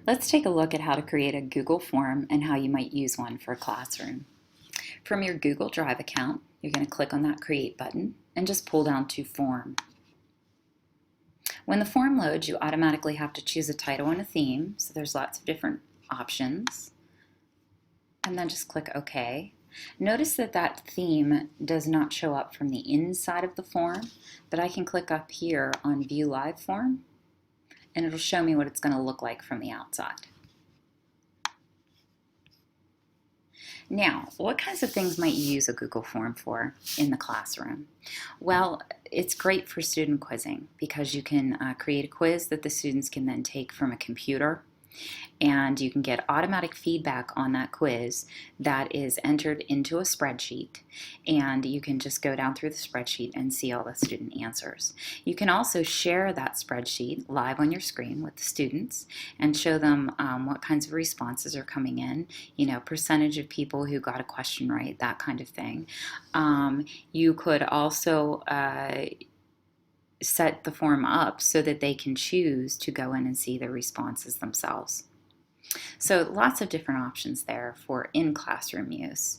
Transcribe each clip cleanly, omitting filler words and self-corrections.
Let's take a look at how to create a Google form and how you might use one for a classroom. From your Google Drive account, you're going to click on that Create button and just pull down to Form. When the form loads, you automatically have to choose a title and a theme, so there's lots of different options. And then just click OK. Notice that that theme does not show up from the inside of the form, but I can click up here on View Live Form, and it'll show me what it's going to look like from the outside. Now, what kinds of things might you use a Google form for in the classroom? Well, it's great for student quizzing because you can create a quiz that the students can then take from a computer, and you can get automatic feedback on that quiz that is entered into a spreadsheet, and you can just go down through the spreadsheet and see all the student answers. You can also share that spreadsheet live on your screen with the students and show them what kinds of responses are coming in, percentage of people who got a question right, that kind of thing. You could also set the form up so that they can choose to go in and see the responses themselves. So lots of different options there for in-classroom use.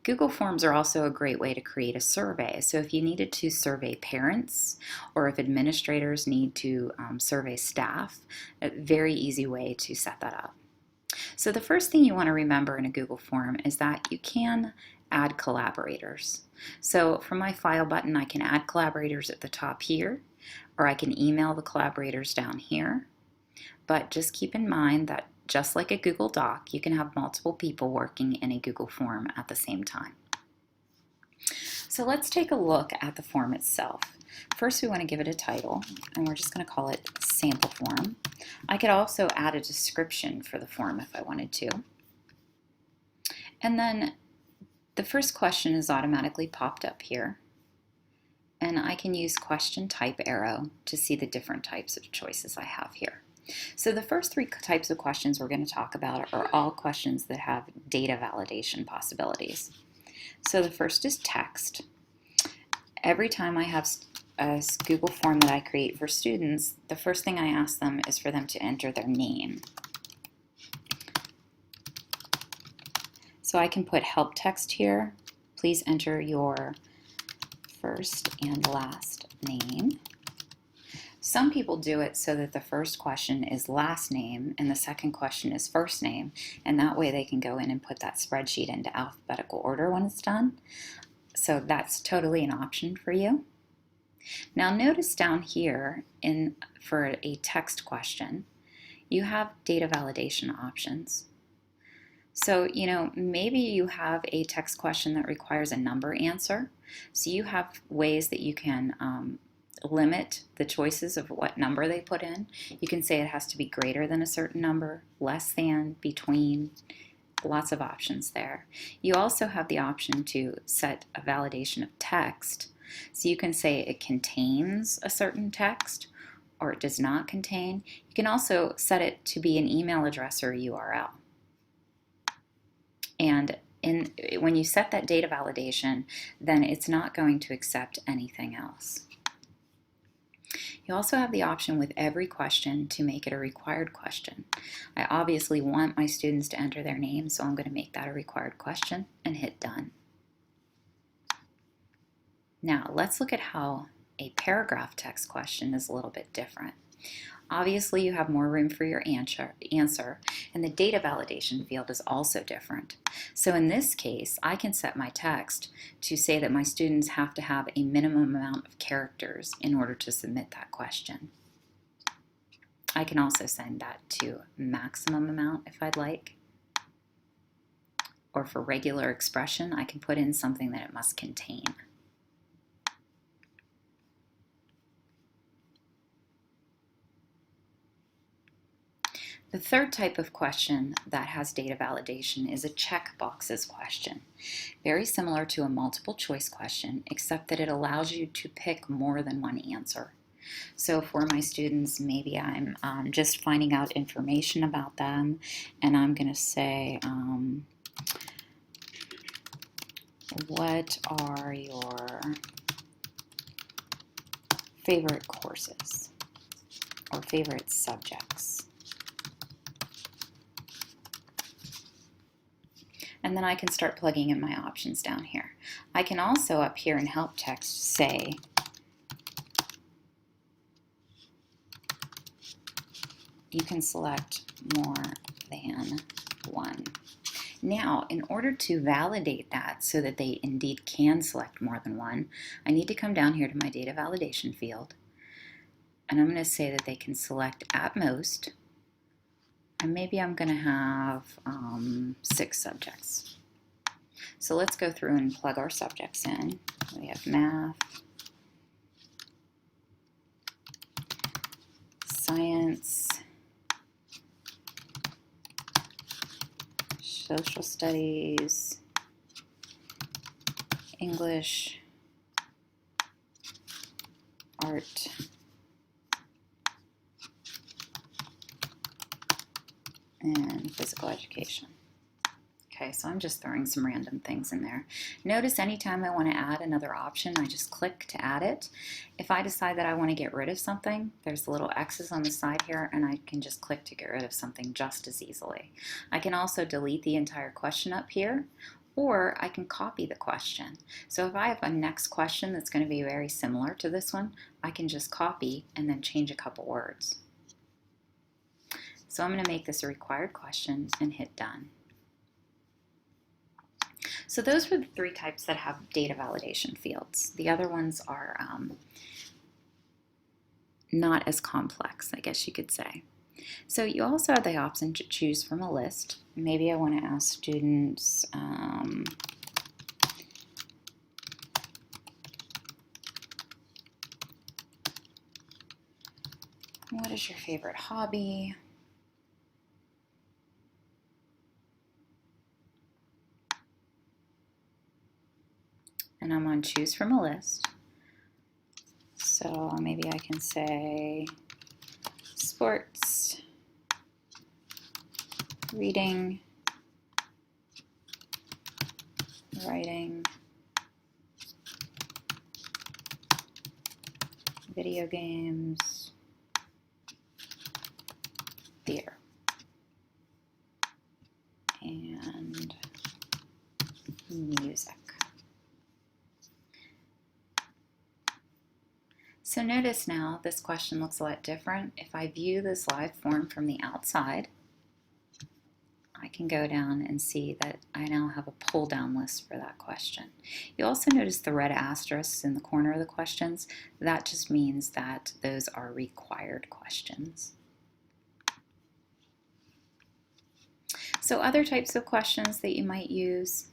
Google Forms are also a great way to create a survey. So if you needed to survey parents or if administrators need to survey staff, a very easy way to set that up. So the first thing you want to remember in a Google Form is that you can add collaborators. So from my File button, I can add collaborators at the top here, or I can email the collaborators down here. But just keep in mind that just like a Google Doc, you can have multiple people working in a Google Form at the same time. So let's take a look at the form itself. First, we want to give it a title, and we're just going to call it Sample Form. I could also add a description for the form if I wanted to. And then the first question is automatically popped up here. And I can use question type arrow to see the different types of choices I have here. So the first three types of questions we're going to talk about are all questions that have data validation possibilities. So the first is text. Every time I have a Google form that I create for students, the first thing I ask them is for them to enter their name. So I can put help text here. Please enter your first and last name. Some people do it so that the first question is last name and the second question is first name, and that way they can go in and put that spreadsheet into alphabetical order when it's done. So that's totally an option for you. Now notice down here for a text question, you have data validation options. So, maybe you have a text question that requires a number answer. So you have ways that you can limit the choices of what number they put in. You can say it has to be greater than a certain number, less than, between, lots of options there. You also have the option to set a validation of text. So you can say it contains a certain text or it does not contain. You can also set it to be an email address or a URL. And when you set that data validation, then it's not going to accept anything else. You also have the option with every question to make it a required question. I obviously want my students to enter their name, so I'm going to make that a required question and hit done. Now let's look at how a paragraph text question is a little bit different. Obviously you have more room for your answer, and the data validation field is also different. So in this case, I can set my text to say that my students have to have a minimum amount of characters in order to submit that question. I can also send that to maximum amount if I'd like. Or for regular expression, I can put in something that it must contain. The third type of question that has data validation is a checkboxes question. Very similar to a multiple choice question, except that it allows you to pick more than one answer. So for my students, maybe I'm just finding out information about them, and I'm going to say, what are your favorite courses or favorite subjects? And then I can start plugging in my options down here. I can also up here in help text say you can select more than one. Now, in order to validate that so that they indeed can select more than one, I need to come down here to my data validation field, and I'm going to say that they can select at most, and maybe I'm going to have 6 subjects. So let's go through and plug our subjects in. We have math, science, social studies, English, art, and physical education. Okay, so I'm just throwing some random things in there. Notice anytime I want to add another option, I just click to add it. If I decide that I want to get rid of something, there's little X's on the side here, and I can just click to get rid of something just as easily. I can also delete the entire question up here, or I can copy the question. So if I have a next question that's going to be very similar to this one, I can just copy and then change a couple words. So I'm going to make this a required question and hit done. So those were the 3 types that have data validation fields. The other ones are not as complex, I guess you could say. So you also have the option to choose from a list. Maybe I want to ask students what is your favorite hobby? And I'm on choose from a list. So maybe I can say sports, reading, writing, video games, theater, and music. So notice now this question looks a lot different. If I view this live form from the outside, I can go down and see that I now have a pull down list for that question. You also notice the red asterisks in the corner of the questions. That just means that those are required questions. So other types of questions that you might use,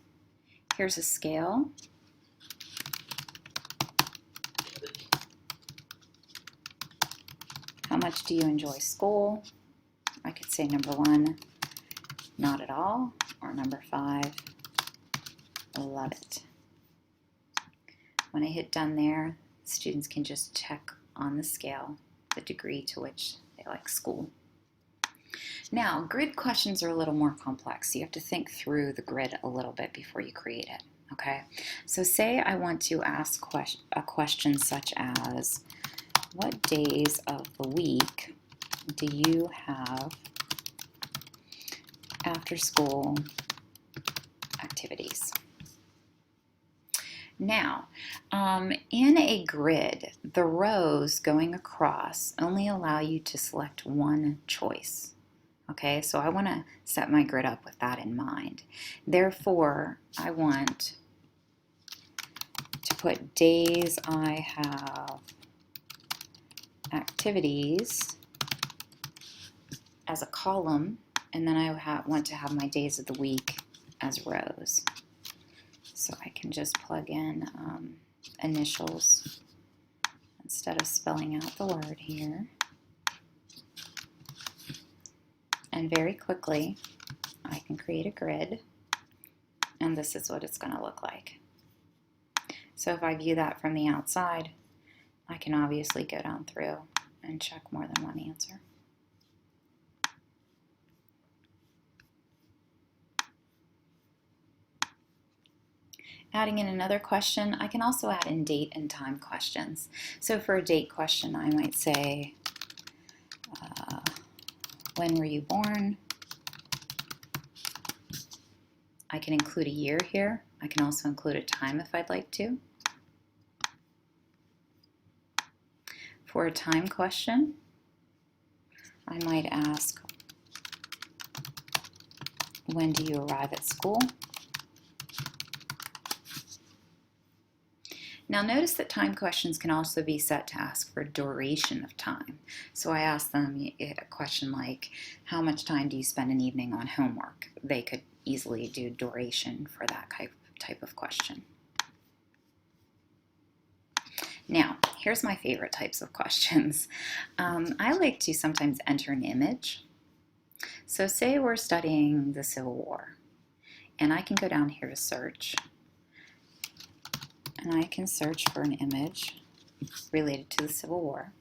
here's a scale. How much do you enjoy school? I could say number 1, not at all, or number 5, love it. When I hit done there, students can just check on the scale the degree to which they like school. Now, grid questions are a little more complex. You have to think through the grid a little bit before you create it, okay? So say I want to ask a question such as, what days of the week do you have after school activities? Now, in a grid, the rows going across only allow you to select one choice. Okay, so I want to set my grid up with that in mind. Therefore, I want to put days I have activities as a column, and then I want to have my days of the week as rows. So I can just plug in initials instead of spelling out the word here. And very quickly, I can create a grid, and this is what it's going to look like. So if I view that from the outside, I can obviously go down through and check more than one answer. Adding in another question, I can also add in date and time questions. So for a date question, I might say, when were you born? I can include a year here. I can also include a time if I'd like to. For a time question, I might ask, when do you arrive at school? Now notice that time questions can also be set to ask for duration of time. So I ask them a question like, how much time do you spend an evening on homework? They could easily do duration for that type of question. Now, here's my favorite types of questions. I like to sometimes enter an image. So say we're studying the Civil War, and I can go down here to search, and I can search for an image related to the Civil War.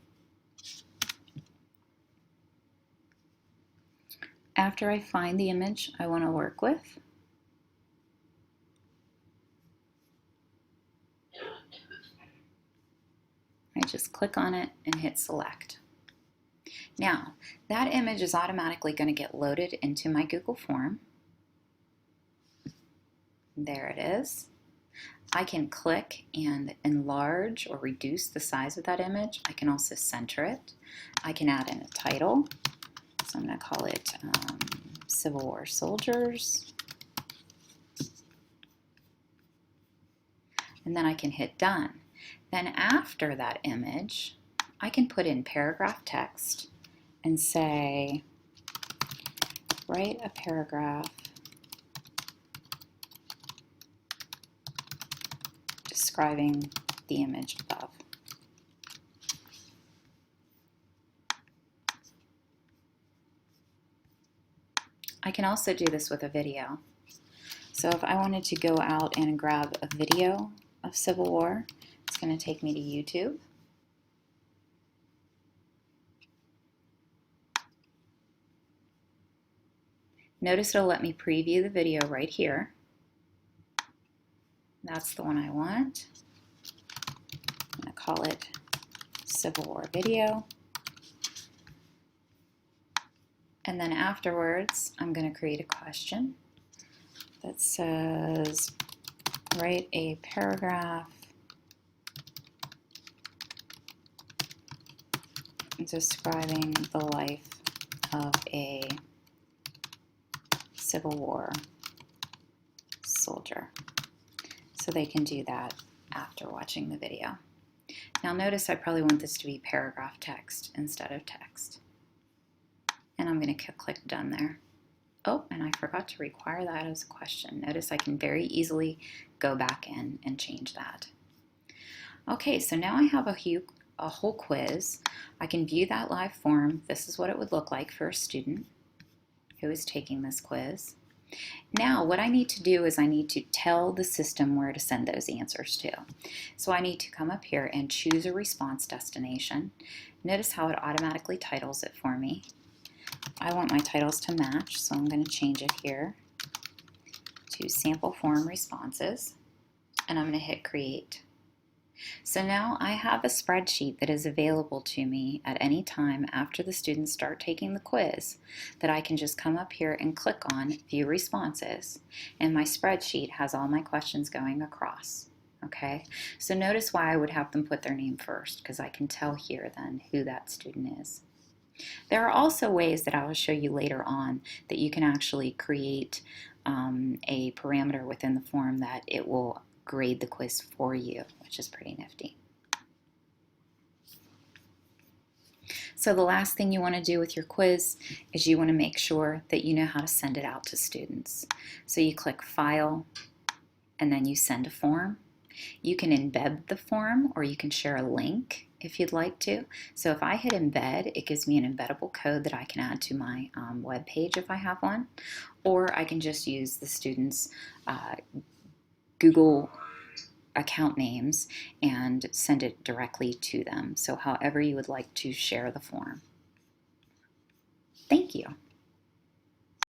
After I find the image I want to work with, I just click on it and hit select. Now, that image is automatically going to get loaded into my Google form. There it is. I can click and enlarge or reduce the size of that image. I can also center it. I can add in a title. So I'm going to call it Civil War Soldiers. And then I can hit done. Then after that image, I can put in paragraph text and say, write a paragraph describing the image above. I can also do this with a video. So if I wanted to go out and grab a video of Civil War, it's going to take me to YouTube. Notice it'll let me preview the video right here. That's the one I want. I'm going to call it Civil War Video. And then afterwards, I'm going to create a question that says, write a paragraph describing the life of a Civil War soldier. So they can do that after watching the video. Now notice I probably want this to be paragraph text instead of text. And I'm going to click done there. Oh, and I forgot to require that as a question. Notice I can very easily go back in and change that. Okay, so now I have a whole quiz. I can view that live form. This is what it would look like for a student who is taking this quiz. Now what I need to do is I need to tell the system where to send those answers to. So I need to come up here and choose a response destination. Notice how it automatically titles it for me. I want my titles to match, so I'm going to change it here to sample form responses, and I'm going to hit create. So now I have a spreadsheet that is available to me at any time after the students start taking the quiz that I can just come up here and click on View Responses, and my spreadsheet has all my questions going across. Okay, so notice why I would have them put their name first, because I can tell here then who that student is. There are also ways that I will show you later on that you can actually create a parameter within the form that it will grade the quiz for you, which is pretty nifty. So the last thing you want to do with your quiz is you want to make sure that you know how to send it out to students. So you click File, and then you send a form. You can embed the form, or you can share a link if you'd like to. So if I hit embed, it gives me an embeddable code that I can add to my web page if I have one, or I can just use the students' Google account names and send it directly to them. So however you would like to share the form. Thank you.